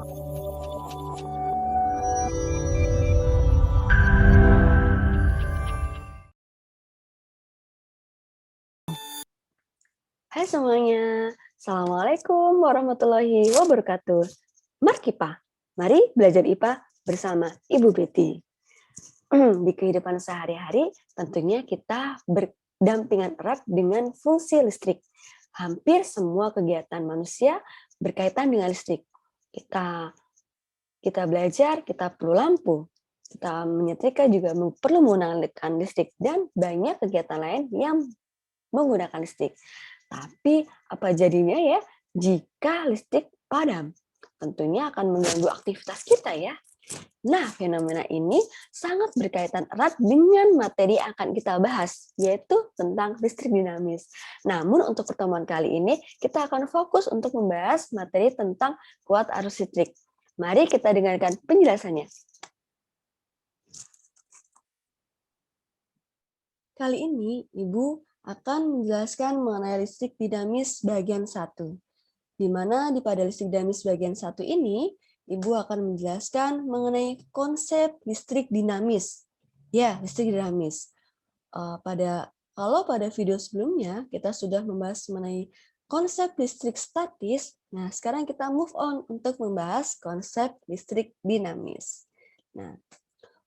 Hai semuanya, Assalamualaikum warahmatullahi wabarakatuh. Markipa, mari belajar IPA bersama Ibu Betty. Di kehidupan sehari-hari, tentunya kita berdampingan erat dengan fungsi listrik. Hampir semua kegiatan manusia berkaitan dengan listrik. Kita belajar, kita perlu lampu. Kita menyetrika juga perlu menggunakan listrik. Dan banyak kegiatan lain yang menggunakan listrik. Tapi apa jadinya ya jika listrik padam? Tentunya akan mengganggu aktivitas kita ya. Nah, fenomena ini sangat berkaitan erat dengan materi yang akan kita bahas, yaitu tentang listrik dinamis. Namun untuk pertemuan kali ini, kita akan fokus untuk membahas materi tentang kuat arus listrik. Mari kita dengarkan penjelasannya. Kali ini, Ibu akan menjelaskan mengenai listrik dinamis bagian 1. Di mana pada listrik dinamis bagian 1 ini, Ibu akan menjelaskan mengenai konsep listrik dinamis. Ya, listrik dinamis. Kalau pada video sebelumnya, kita sudah membahas mengenai konsep listrik statis, nah sekarang kita move on untuk membahas konsep listrik dinamis. Nah,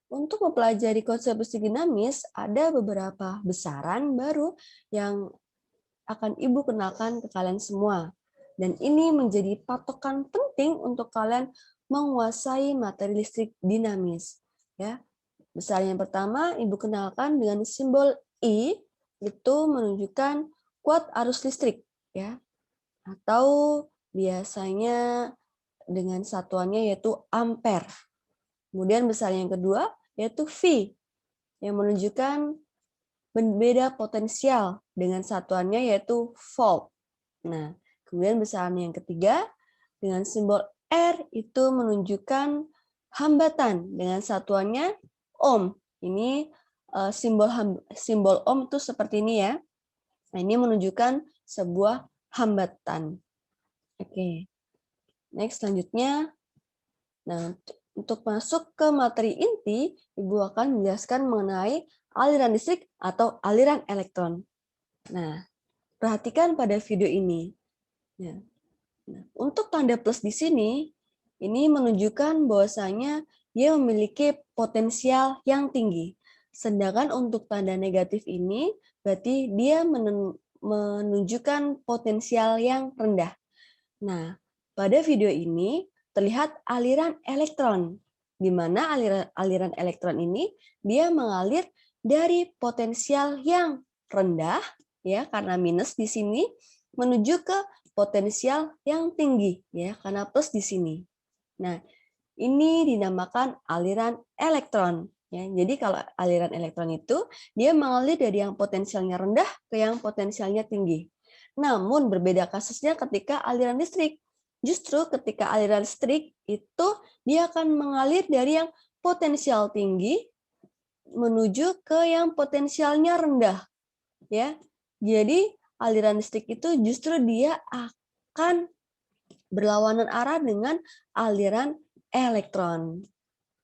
untuk mempelajari konsep listrik dinamis, ada beberapa besaran baru yang akan Ibu kenalkan ke kalian semua. Dan ini menjadi patokan penting untuk kalian menguasai materi listrik dinamis. Ya, besaran yang pertama, Ibu kenalkan dengan simbol I, itu menunjukkan kuat arus listrik. Ya, atau biasanya dengan satuannya yaitu ampere. Kemudian besaran yang kedua yaitu V, yang menunjukkan berbeda potensial dengan satuannya yaitu volt. Nah, kemudian besaran yang ketiga dengan simbol R itu menunjukkan hambatan dengan satuannya ohm. Ini simbol ohm itu seperti ini ya. Nah, ini menunjukkan sebuah hambatan. Oke. Next selanjutnya. Nah, untuk masuk ke materi inti, Ibu akan menjelaskan mengenai aliran listrik atau aliran elektron. Nah, perhatikan pada video ini. Nah, untuk tanda plus di sini, ini menunjukkan bahwasanya dia memiliki potensial yang tinggi. Sedangkan untuk tanda negatif ini, berarti dia menunjukkan potensial yang rendah. Nah, pada video ini terlihat aliran elektron, di mana aliran elektron ini dia mengalir dari potensial yang rendah, ya karena minus di sini, menuju ke potensial yang tinggi, ya karena plus di sini. Nah, ini dinamakan aliran elektron. Ya, jadi kalau aliran elektron itu dia mengalir dari yang potensialnya rendah ke yang potensialnya tinggi. Namun berbeda kasusnya ketika aliran listrik. Justru ketika aliran listrik itu dia akan mengalir dari yang potensial tinggi menuju ke yang potensialnya rendah. Ya. Jadi aliran listrik itu justru dia akan berlawanan arah dengan aliran elektron.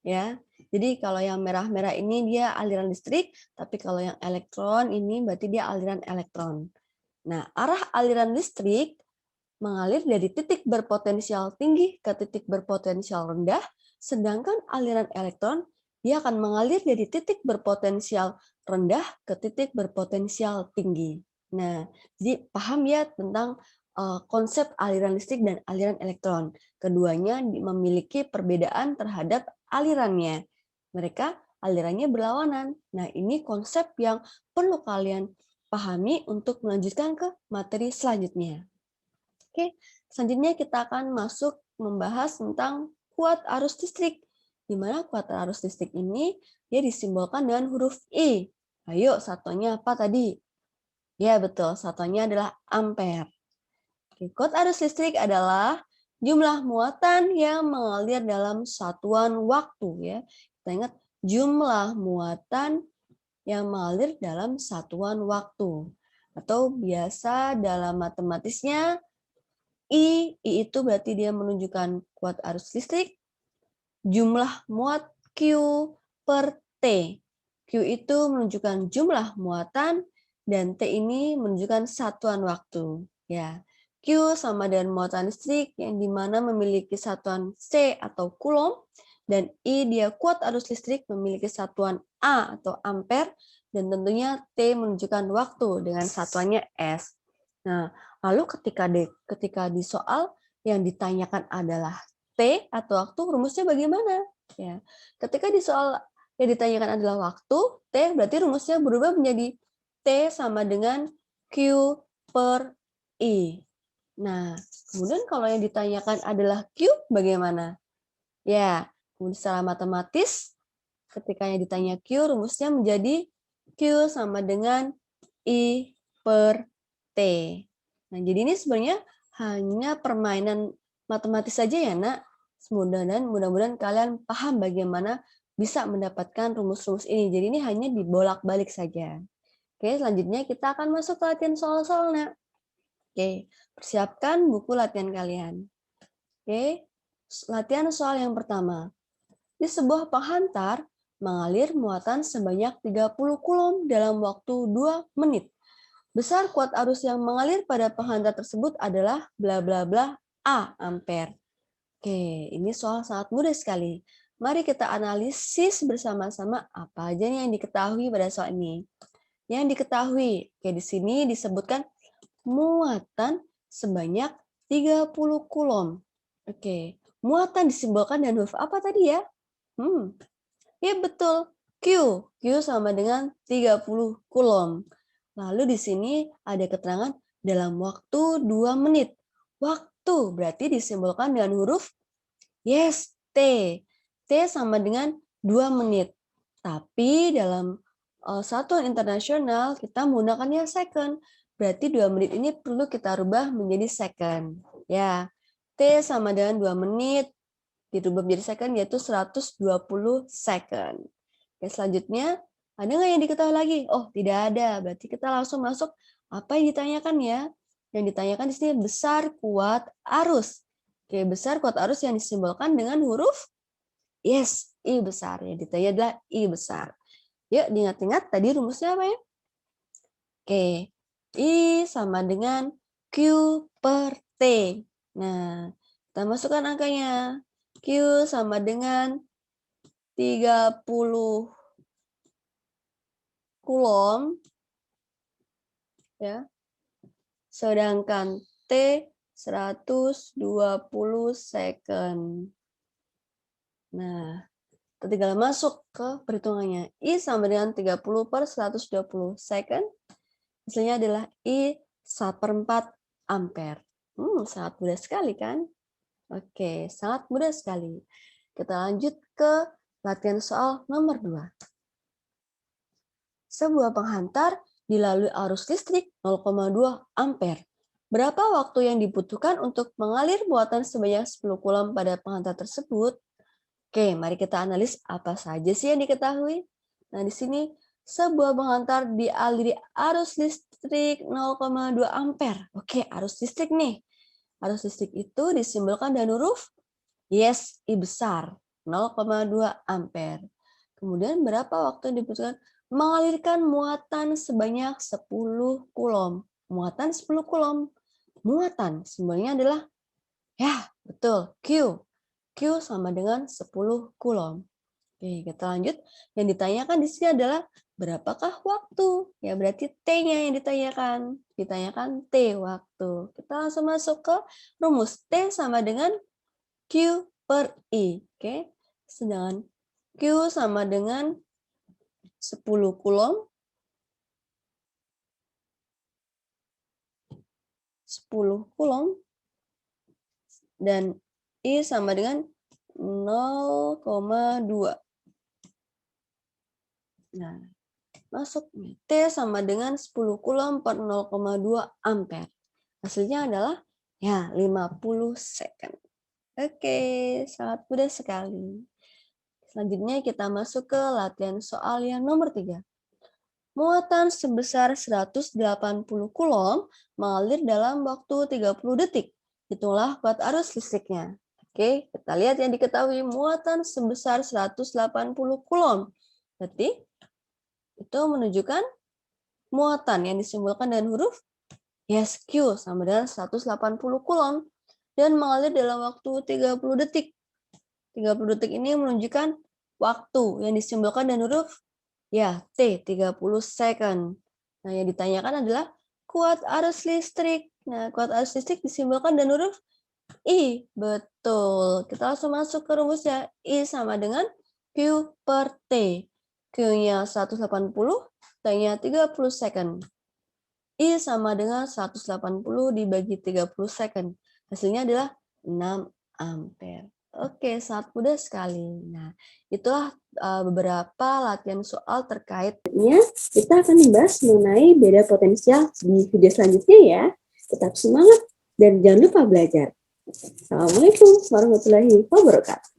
Ya. Jadi kalau yang merah-merah ini dia aliran listrik, tapi kalau yang elektron ini berarti dia aliran elektron. Nah, arah aliran listrik mengalir dari titik berpotensial tinggi ke titik berpotensial rendah, sedangkan aliran elektron dia akan mengalir dari titik berpotensial rendah ke titik berpotensial tinggi. Nah, jadi paham ya tentang konsep aliran listrik dan aliran elektron. Keduanya memiliki perbedaan terhadap alirannya. Mereka alirannya berlawanan. Nah, ini konsep yang perlu kalian pahami untuk melanjutkan ke materi selanjutnya. Oke, selanjutnya kita akan masuk membahas tentang kuat arus listrik. Di mana kuat arus listrik ini dia disimbolkan dengan huruf I. Ayo, satuannya apa tadi? Ya, betul. Satuannya adalah ampere. Oke, kuat arus listrik adalah jumlah muatan yang mengalir dalam satuan waktu. Ya, kita ingat jumlah muatan yang mengalir dalam satuan waktu. Atau biasa dalam matematisnya I itu berarti dia menunjukkan kuat arus listrik. Jumlah muat Q per T. Q itu menunjukkan jumlah muatan dan T ini menunjukkan satuan waktu. Ya, Q sama dengan muatan listrik yang dimana memiliki satuan C atau Coulomb dan I dia kuat arus listrik memiliki satuan A atau ampere dan tentunya T menunjukkan waktu dengan satuannya S. Nah, lalu ketika di soal yang ditanyakan adalah T atau waktu, rumusnya bagaimana? Ya, ketika di soal yang ditanyakan adalah waktu, T berarti rumusnya berubah menjadi T sama dengan Q per I. Nah, kemudian kalau yang ditanyakan adalah Q, bagaimana? Ya, secara matematis, ketika yang ditanya Q, rumusnya menjadi Q sama dengan I per T. Nah, jadi ini sebenarnya hanya permainan matematis saja ya, Nak. Mudah-mudahan kalian paham bagaimana bisa mendapatkan rumus-rumus ini. Jadi ini hanya dibolak-balik saja. Oke, selanjutnya kita akan masuk ke latihan soal-soal, Nak. Oke, persiapkan buku latihan kalian. Oke, latihan soal yang pertama. Di sebuah penghantar, mengalir muatan sebanyak 30 Coulomb dalam waktu 2 menit. Besar kuat arus yang mengalir pada penghantar tersebut adalah bla bla bla A ampere. Oke, ini soal sangat mudah sekali. Mari kita analisis bersama-sama apa aja nih yang diketahui pada soal ini. Yang diketahui, oke di sini disebutkan muatan sebanyak 30 Coulomb. Oke, muatan disimbolkan dengan huruf apa tadi ya? Ya betul, Q. Q sama dengan 30 Coulomb. Lalu di sini ada keterangan dalam waktu 2 menit. Waktu berarti disimbolkan dengan huruf yes, T. T sama dengan 2 menit. Tapi dalam satuan internasional kita menggunakannya second. Berarti 2 menit ini perlu kita rubah menjadi second. Ya, T sama dengan 2 menit dirubah menjadi second yaitu 120 second. Oke, selanjutnya ada nggak yang diketahui lagi? Oh, tidak ada. Berarti kita langsung masuk apa yang ditanyakan ya? Yang ditanyakan di sini besar kuat arus. Oke, besar kuat arus yang disimbolkan dengan huruf yes, I besar. Yang ditanya adalah I besar. Yuk, diingat-ingat tadi rumusnya apa ya? Oke, I sama dengan Q per T. Nah, kita masukkan angkanya. Q sama dengan 30 Coulomb ya. Sedangkan T 120 second. Nah, tinggal masuk ke perhitungannya. I sama dengan 30 per 120 second. Hasilnya adalah I 1/4 ampere. Sangat mudah sekali kan? Oke, sangat mudah sekali. Kita lanjut ke latihan soal nomor 2. Sebuah penghantar dilalui arus listrik 0,2 ampere. Berapa waktu yang dibutuhkan untuk mengalir muatan sebanyak 10 Coulomb pada penghantar tersebut? Oke, mari kita analis apa saja sih yang diketahui. Nah, di sini sebuah penghantar dialiri arus listrik 0,2 ampere. Oke, arus listrik nih. Arus listrik itu disimbolkan dengan huruf yes, I besar, 0,2 ampere. Kemudian berapa waktu yang dibutuhkan mengalirkan muatan sebanyak 10 Coulomb. Muatan 10 Coulomb. Muatan simbolnya adalah ya, betul, Q. Q sama dengan 10 Coulomb. Oke, kita lanjut. Yang ditanyakan di sini adalah berapakah waktu? Ya, berarti T-nya yang ditanyakan. Ditanyakan T waktu. Kita langsung masuk ke rumus. T sama dengan Q per I. Oke. Sedangkan Q sama dengan 10 Coulomb. 10 Coulomb. Dan I sama dengan 0,2. Nah, masuk. T sama dengan 10 Coulomb per 0,2 ampere. Hasilnya adalah ya 50 second. Oke, sangat mudah sekali. Selanjutnya kita masuk ke latihan soal yang nomor 3. Muatan sebesar 180 Coulomb mengalir dalam waktu 30 detik. Hitunglah kuat arus listriknya. Oke, kita lihat yang diketahui muatan sebesar 180 Coulomb. Berarti itu menunjukkan muatan yang disimbolkan dengan huruf yes, Q sama dengan 180 Coulomb dan mengalir dalam waktu 30 detik. 30 detik ini menunjukkan waktu yang disimbolkan dengan huruf ya, T, 30 second. Nah, yang ditanyakan adalah kuat arus listrik. Nah, kuat arus listrik disimbolkan dengan huruf I. Betul. Kita langsung masuk ke rumusnya. I sama dengan Q per T. Q-nya 180, T-nya 30 second. I sama dengan 180 dibagi 30 second. Hasilnya adalah 6 ampere. Oke, sangat mudah sekali. Nah, itulah beberapa latihan soal terkaitnya. Kita akan membahas mengenai beda potensial di video selanjutnya ya. Tetap semangat dan jangan lupa belajar. Assalamualaikum warahmatullahi wabarakatuh.